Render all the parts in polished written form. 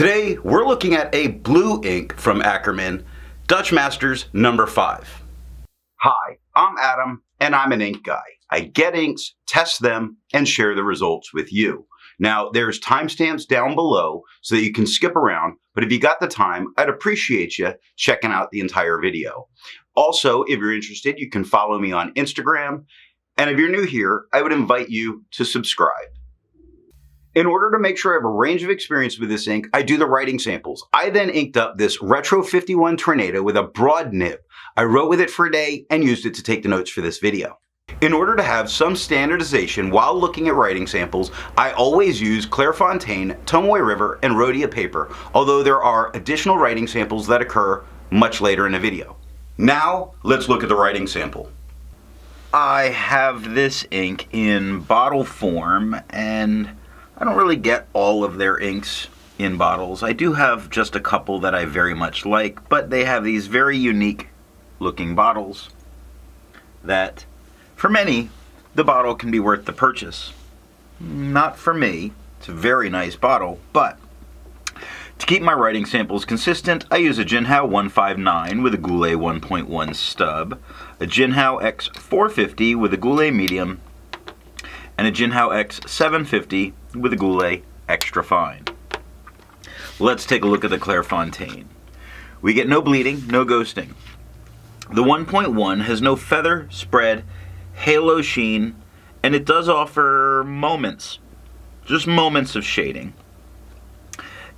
Today, we're looking at a blue ink from Akkerman, Dutch Masters number 5. Hi, I'm Adam, and I'm an ink guy. I get inks, test them, and share the results with you. Now, there's timestamps down below so that you can skip around, but if you got the time, I'd appreciate you checking out the entire video. Also, if you're interested, you can follow me on Instagram, and if you're new here, I would invite you to subscribe. In order to make sure I have a range of experience with this ink, I do the writing samples. I then inked up this Retro 51 Tornado with a broad nib. I wrote with it for a day and used it to take the notes for this video. In order to have some standardization while looking at writing samples, I always use Clairfontaine, Tomoe River, and Rhodia paper, although there are additional writing samples that occur much later in the video. Now, let's look at the writing sample. I have this ink in bottle form, and I don't really get all of their inks in bottles. I do have just a couple that I very much like, but they have these very unique looking bottles that, for many, the bottle can be worth the purchase. Not for me. It's a very nice bottle, but to keep my writing samples consistent, I use a Jinhao 159 with a Goulet 1.1 stub, a Jinhao X450 with a Goulet medium, and a Jinhao X750 with a Goulet extra fine. Let's take a look at the Clairfontaine. We get no bleeding, no ghosting. The 1.1 has no feather, spread, halo sheen, and it does offer moments, just moments of shading.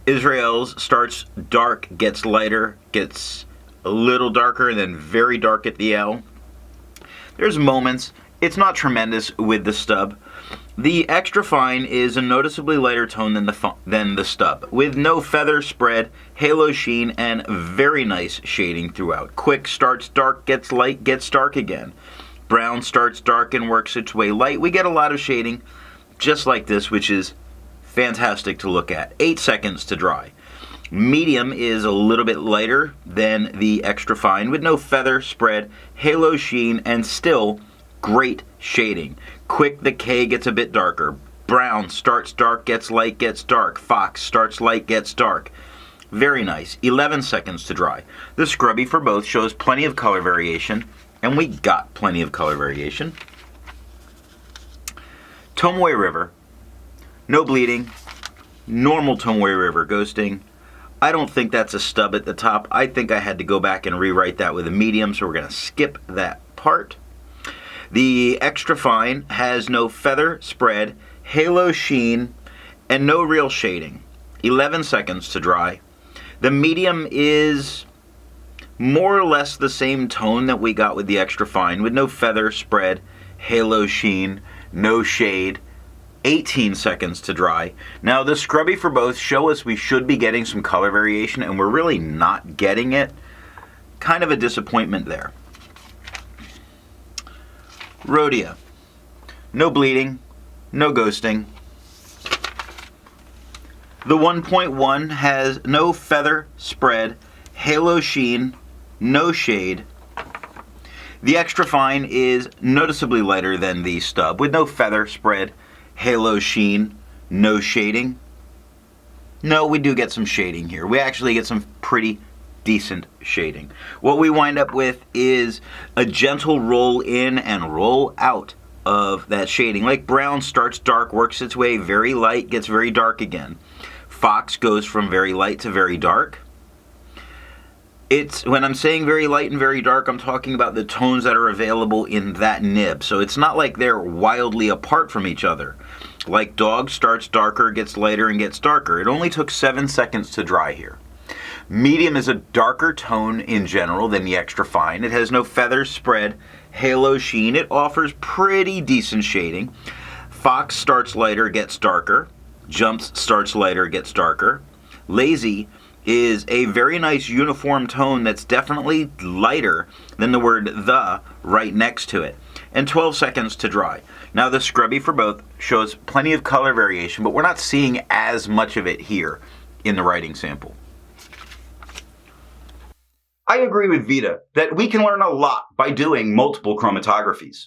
Israel's starts dark, gets lighter, gets a little darker, and then very dark at the L. There's moments. It's not tremendous with the stub. The extra fine is a noticeably lighter tone than the stub, with no feather spread, halo sheen, and very nice shading throughout. Quick starts dark, gets light, gets dark again. Brown starts dark and works its way light. We get a lot of shading, just like this, which is fantastic to look at. 8 seconds to dry. Medium is a little bit lighter than the extra fine, with no feather spread, halo sheen, and still great shading. Quick, the K gets a bit darker. Brown starts dark, gets light, gets dark. Fox starts light, gets dark. Very nice. 11 seconds to dry. The scrubby for both shows plenty of color variation, and we got plenty of color variation. Tomoe River. No bleeding. Normal Tomoe River ghosting. I don't think that's a stub at the top. I think I had to go back and rewrite that with a medium, so we're going to skip that part. The extra fine has no feather spread, halo sheen, and no real shading. 11 seconds to dry. The medium is more or less the same tone that we got with the extra fine, with no feather spread, halo sheen, no shade. 18 seconds to dry. Now the scrubby for both show us we should be getting some color variation, and we're really not getting it. Kind of a disappointment there. Rhodia. No bleeding, no ghosting. The 1.1 has no feather spread, halo sheen, no shade. The extra fine is noticeably lighter than the stub, with no feather spread, halo sheen, no shading. No, we do get some shading here. We actually get some pretty decent shading. What we wind up with is a gentle roll in and roll out of that shading. Like brown starts dark, works its way very light, gets very dark again. Fox goes from very light to very dark. When I'm saying very light and very dark, I'm talking about the tones that are available in that nib. So it's not like they're wildly apart from each other. Like dog starts darker, gets lighter, and gets darker. It only took 7 seconds to dry here. Medium is a darker tone in general than the extra fine. It has no feather spread, halo sheen. It offers pretty decent shading. Fox starts lighter, gets darker. Jumps starts lighter, gets darker. Lazy is a very nice uniform tone that's definitely lighter than the word the right next to it. And 12 seconds to dry. Now the scrubby for both shows plenty of color variation, but we're not seeing as much of it here in the writing sample. I agree with Vita that we can learn a lot by doing multiple chromatographies.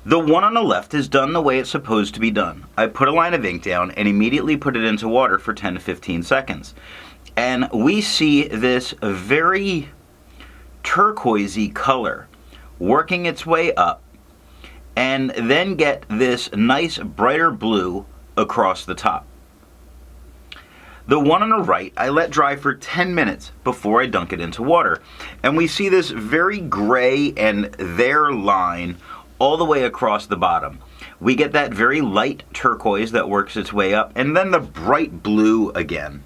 The one on the left is done the way it's supposed to be done. I put a line of ink down and immediately put it into water for 10 to 15 seconds. And we see this very turquoisey color working its way up, and then get this nice brighter blue across the top. The one on the right I let dry for 10 minutes before I dunk it into water, and we see this very gray and there line all the way across the bottom. We get that very light turquoise that works its way up, and then the bright blue again.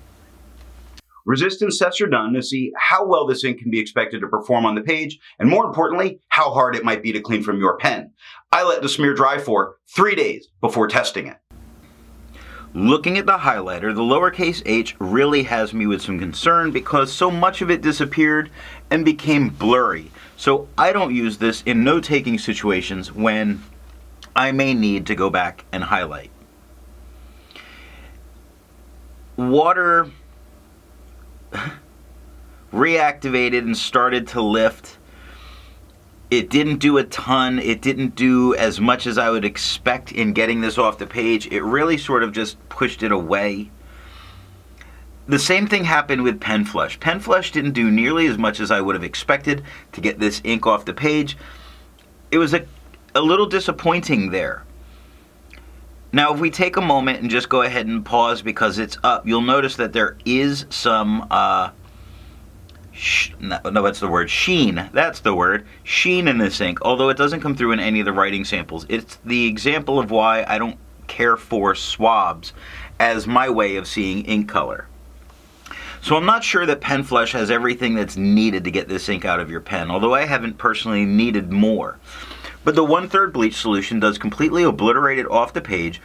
Resistance tests are done to see how well this ink can be expected to perform on the page, and more importantly, how hard it might be to clean from your pen. I let the smear dry for 3 days before testing it. Looking at the highlighter, the lowercase h really has me with some concern because so much of it disappeared and became blurry. So I don't use this in note-taking situations when I may need to go back and highlight. Water reactivated and started to lift. It didn't do a ton. It didn't do as much as I would expect in getting this off the page. It really sort of just pushed it away. The same thing happened with pen flush. Pen flush didn't do nearly as much as I would have expected to get this ink off the page. It was a little disappointing there. Now, if we take a moment and just go ahead and pause because it's up, you'll notice that there is some, sheen. That's the word. Sheen in this ink, although it doesn't come through in any of the writing samples. It's the example of why I don't care for swabs as my way of seeing ink color. So I'm not sure that pen flush has everything that's needed to get this ink out of your pen, although I haven't personally needed more. But the 1/3 bleach solution does completely obliterate it off the page.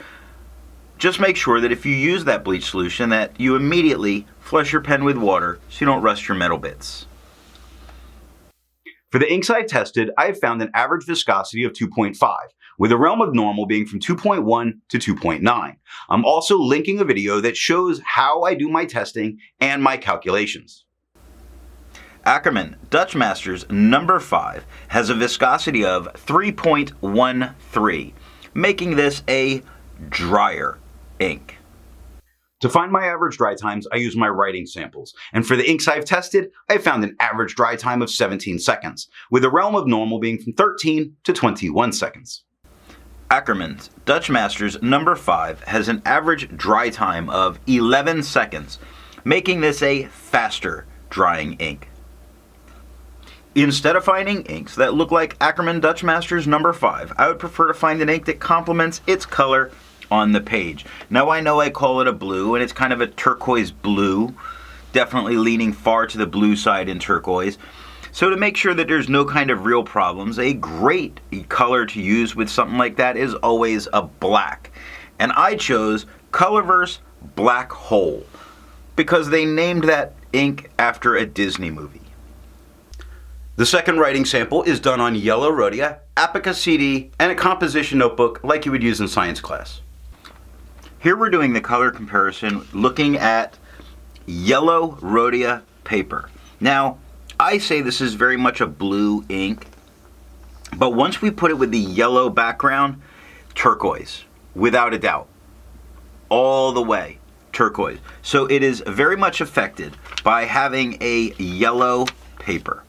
Just make sure that if you use that bleach solution that you immediately flush your pen with water so you don't rust your metal bits. For the inks I've tested, I have found an average viscosity of 2.5, with a realm of normal being from 2.1 to 2.9. I'm also linking a video that shows how I do my testing and my calculations. Akkerman Dutch Masters number 5 has a viscosity of 3.13, making this a drier ink. To find my average dry times, I use my writing samples, and for the inks I've tested, I found an average dry time of 17 seconds, with a realm of normal being from 13 to 21 seconds. Akkerman's Dutch Masters number 5 has an average dry time of 11 seconds, making this a faster drying ink. Instead of finding inks that look like Akkerman Dutch Masters number 5, I would prefer to find an ink that complements its color on the page. Now I know I call it a blue, and it's kind of a turquoise blue, definitely leaning far to the blue side in turquoise. So to make sure that there's no kind of real problems, a great color to use with something like that is always a black. And I chose Colorverse Black Hole because they named that ink after a Disney movie. The second writing sample is done on yellow Rhodia, Apica CD, and a composition notebook like you would use in science class. Here we're doing the color comparison looking at yellow Rhodia paper. Now, I say this is very much a blue ink, but once we put it with the yellow background, turquoise, without a doubt. All the way, turquoise. So it is very much affected by having a yellow paper.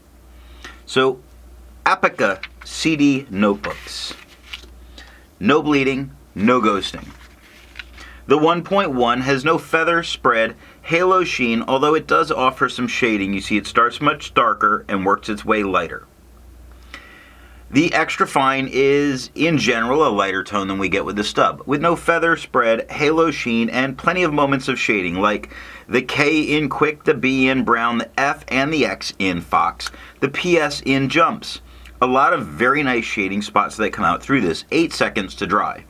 So, Apica CD notebooks. No bleeding, no ghosting. The 1.1 has no feather, spread, halo sheen, although it does offer some shading. You see it starts much darker and works its way lighter. The extra fine is, in general, a lighter tone than we get with the stub, with no feather, spread, halo sheen, and plenty of moments of shading, like the K in quick, the B in brown, the F and the X in fox, the PS in jumps. A lot of very nice shading spots that come out through this, 8 seconds to dry.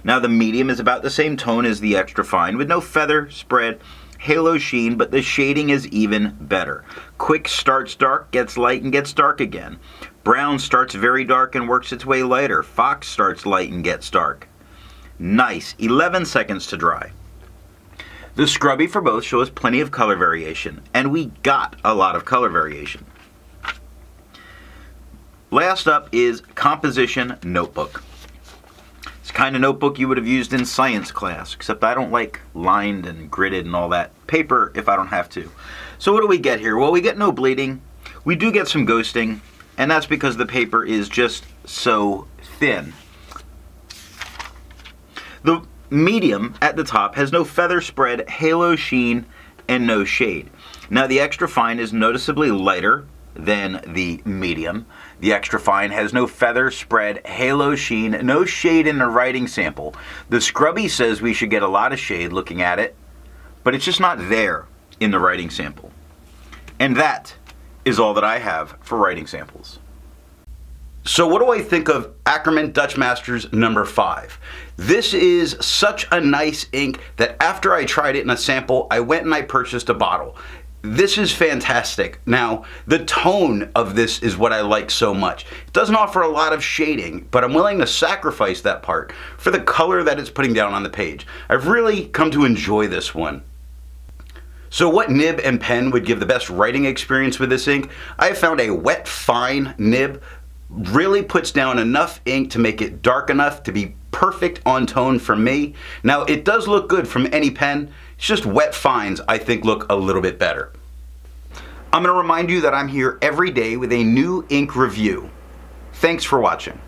Now the medium is about the same tone as the extra fine, with no feather, spread, halo sheen, but the shading is even better. Quick starts dark, gets light, and gets dark again. Brown starts very dark and works its way lighter. Fox starts light and gets dark. Nice, 11 seconds to dry. The scrubby for both shows plenty of color variation, and we got a lot of color variation. Last up is composition notebook. kind of notebook you would have used in science class, except I don't like lined and gridded and all that paper if I don't have to. So what do we get here? Well, we get no bleeding. We do get some ghosting, and that's because the paper is just so thin. The medium at the top has no feather spread, halo sheen, and no shade. Now the extra fine is noticeably lighter than the medium. The extra fine has no feather spread, halo sheen, no shade in the writing sample. The scrubby says we should get a lot of shade looking at it, but it's just not there in the writing sample. And that is all that I have for writing samples. So what do I think of Akkerman Dutch Masters number 5? This is such a nice ink that after I tried it in a sample, I went and I purchased a bottle. This is fantastic. Now, the tone of this is what I like so much. It doesn't offer a lot of shading, but I'm willing to sacrifice that part for the color that it's putting down on the page. I've really come to enjoy this one. So what nib and pen would give the best writing experience with this ink? I have found a wet fine nib really puts down enough ink to make it dark enough to be perfect on tone for me. Now it does look good from any pen, it's just wet fines I think look a little bit better. I'm going to remind you that I'm here every day with a new ink review. Thanks for watching.